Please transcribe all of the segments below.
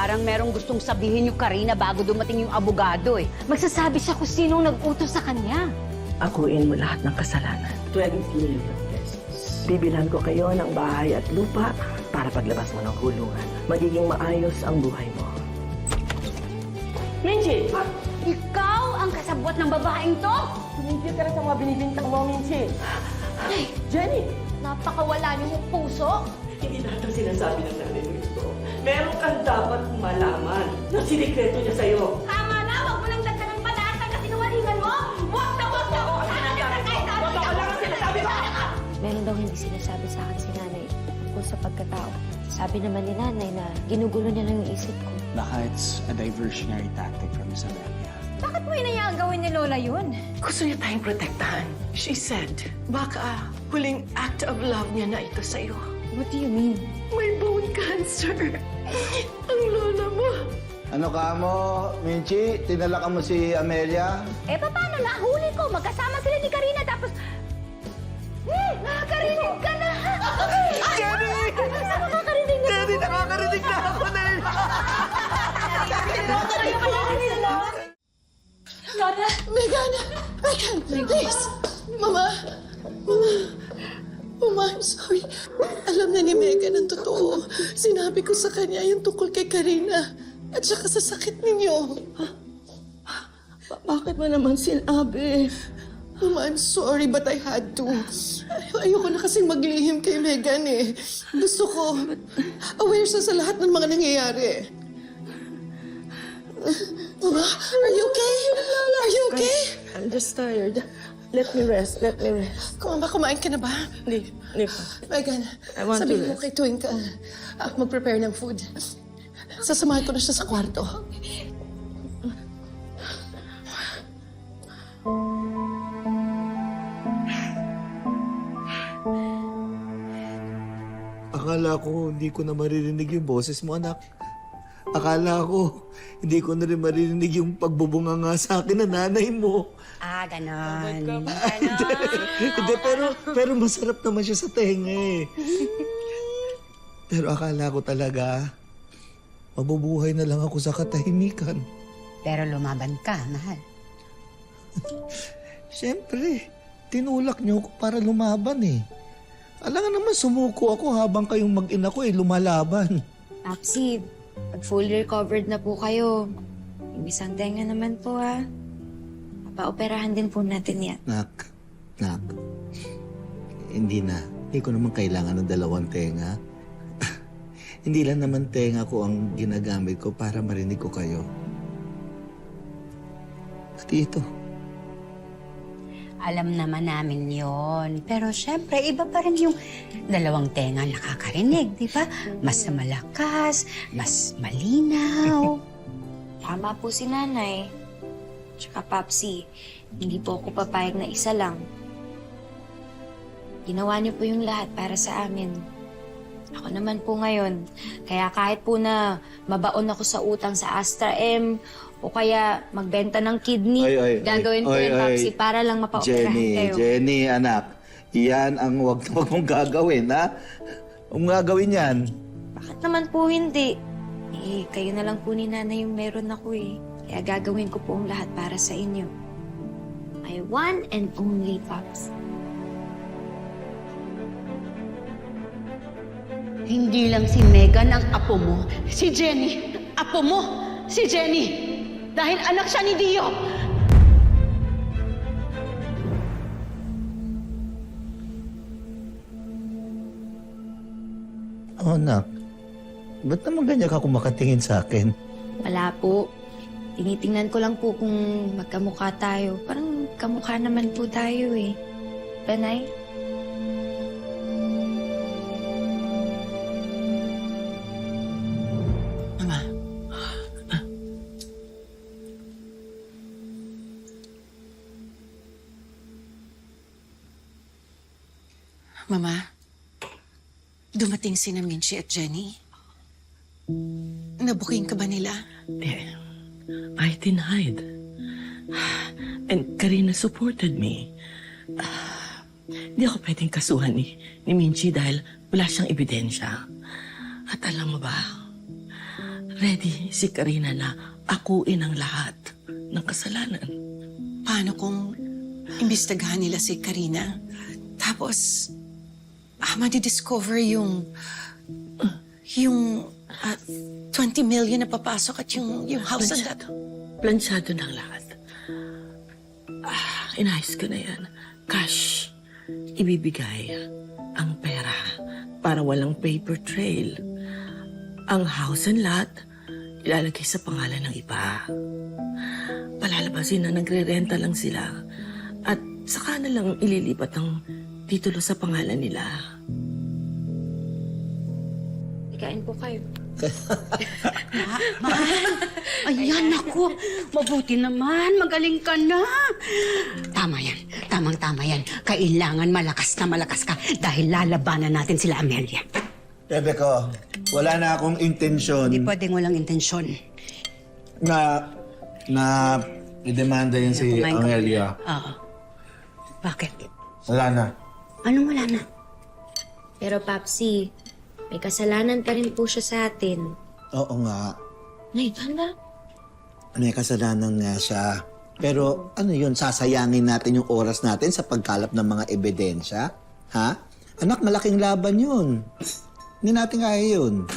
Parang merong gustong sabihin yung Karina bago dumating yung abogado eh. Magsasabi siya kung sinong nag-utos sa kanya. Akuin mo lahat ng kasalanan. 20 million pesos. Bibilhan ko kayo ng bahay at lupa para paglabas mo ng kulungan. Magiging maayos ang buhay mo. Minchi! Ikaw ang kasabwat ng babaeng to? Tumigil ka na sa mga binibintang mo, Minchi. Ay, Jenny! napakawala niyo ng puso. Hindi lahat ang sinasabi ng nanay mo ito. Meron kang dapat malaman na sinikreto niya sa'yo. Tama na, huwag mo nang dagdagan pa lahat ng kasinungalingan mo. Huwag na huwag na huwag na kahit ano Totoo lang ang sinasabi mo! Meron daw hindi sinasabi sa akin si nanay tungkol sa pagkatao. Sabi naman ni nanay na ginugulo niya lang yung isip ko. Baka it's a diversionary tactic from Isabella. Bakit mo inayaan gawin ni Lola yun? Gusto niya tayong protektahan. She said, baka huling act of love niya na ito sa'yo. What do you mean? May bone cancer. Ang lola mo. Ano ka mo, Minchi? Tinalakan mo si Amelia? Eh, paano na? Huli ko. Magkasama sila ni Karina tapos... nakakarinig ka na! Jenny! Nakakarinig na! Jenny, nakakarinig na ako na Lola! Megan! Megan! Please! Mama! Mama, I'm sorry. Alam na ni Megan ang totoo. Sinabi ko sa kanya yung tungkol kay Karina at saka sa sakit ninyo. Bakit mo naman sinabi? Mama, I'm sorry but I had to. Ayoko na kasing maglihim kay Megan eh. Gusto ko aware siya sa lahat ng mga nangyayari. Mama, are you okay? Are you okay? I'm just tired. Let me rest. Kumain ka na ba? Hindi pa. Megan, I want to sabihin mo rest. kay Twinkle, mag-prepare ng food. Sasamahan ko na siya sa kwarto. Akala ko hindi ko na maririnig yung boses mo, anak. Akala ko hindi ko na rin maririnig yung pagbubunga nga sa akin ng nanay mo. Ah, ganon. Hindi, pero masarap naman siya sa tenga eh. Pero akala ko talaga, mabubuhay na lang ako sa katahimikan. Pero lumaban ka, mahal. Siyempre, tinulak niyo ako para lumaban eh. Alam nga naman, sumuko ako habang kayong mag-ina ko lumalaban. Papsi, pag fully recovered na po kayo, yung isang tenga naman po papaoperahan din po natin yan. Nak, hindi na. Hindi ko naman kailangan ng dalawang tenga. Hindi lang naman tenga ko ang ginagamit ko para marinig ko kayo. Pati ito. Alam naman namin yon. Pero syempre, iba pa rin yung dalawang tenga nakakarinig, di ba? Mas malakas, mas malinaw. Tama po si nanay. Tsaka Papsi, hindi po ako papayag na isa lang. Ginawa niyo po yung lahat para sa amin. Ako naman po ngayon. Kaya kahit po na mabaon ako sa utang sa Astra M o kaya magbenta ng kidney, gagawin ko yun, Papsi, para lang mapaoperahan kayo. Jenny, anak. Iyan ang wag na wag mong gagawin, ha? Kung gagawin yan. Bakit naman po hindi? Eh, kayo na lang po ni nanay yung meron ako eh. Kaya gagawin ko po ang lahat para sa inyo. My one and only Pops. Hindi lang si Megan ang apo mo. Si Jenny, apo mo. Si Jenny. Dahil anak siya ni Dio. Oh, anak. Ba't naman ganyan ka kumakatingin sa akin? Wala po. Tinitingnan ko lang po kung magkamukha tayo. Parang kamukha naman po tayo eh. Panay? Mama. Mama, dumating si Minchi at Jenny. Nabuking ka ba nila? I denied. And Karina supported me. Hindi ako pwedeng kasuhan ni Minchi dahil wala siyang ebidensya. At alam mo ba, ready si Karina na akuin ang lahat ng kasalanan. Paano kung imbestigahan nila si Karina? Tapos, madidiscover yung 20 million na papasok at yung house and that. Plansyado ng lahat. Inayos ko na yan. Cash. Ibibigay ang pera para walang paper trail. Ang house and lot, ilalagay sa pangalan ng iba. Palalabasin na nagre-renta lang sila. At saka na lang ililipat ang titulo sa pangalan nila. Ikain po kayo. Ayan, naku. Mabuti naman. Magaling ka na. Tama yan. Tamang-tama yan. Kailangan malakas ka dahil lalabanan natin sila, Amelia. Bebe ko, wala na akong intensyon Hindi pwedeng walang intensyon. na idemanda yan si Kumain ka. Amelia. Oo. Bakit? Wala na. Anong wala na? Pero Papsi, may kasalanan pa rin po siya sa atin. Oo nga. Nay, tanda. May kasalanan nga siya. Pero ano yun, sasayangin natin yung oras natin sa pagkalap ng mga ebidensya? Ha? Anak, malaking laban yun. Hindi natin kaya yun.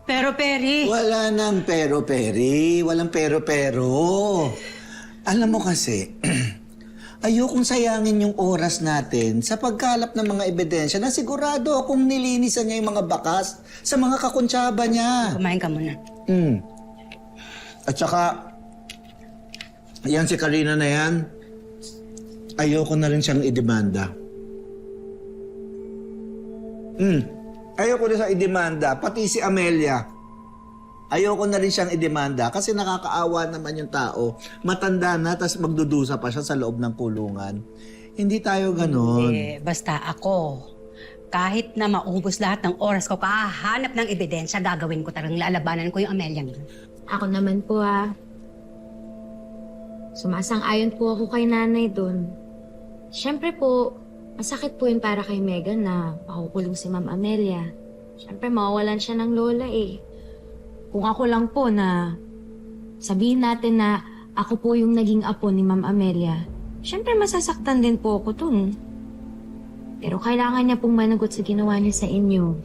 Pero, Perry. Wala nang pero-peri. Walang pero-pero. Alam mo kasi, ayokong sayangin yung oras natin sa pagkalap ng mga ebidensya na sigurado akong nilinisan niya yung mga bakas sa mga kakuntsaba niya. Kumain ka muna. At saka, yan si Karina na yan, ayoko na rin siyang idemanda. Ayoko na siyang idemanda, pati si Amelia. Ayoko na rin siyang idemanda kasi nakakaawa naman yung tao. Matanda na, tas magdudusa pa siya sa loob ng kulungan. Hindi tayo ganon. Basta ako, kahit na maubos lahat ng oras ko, kahanap ng ebidensya, gagawin ko talagang lalabanan ko yung Amelia. Ako naman po sumasang-ayon po ako kay nanay doon. Siyempre po, masakit po yun para kay Megan na makukulong si Ma'am Amelia. Siyempre, mawawalan siya ng lola eh. Kung ako lang po na sabihin natin na ako po yung naging apo ni Ma'am Amelia, siyempre masasaktan din po ako dun. Pero kailangan niya pong managot sa ginawa niya sa inyo.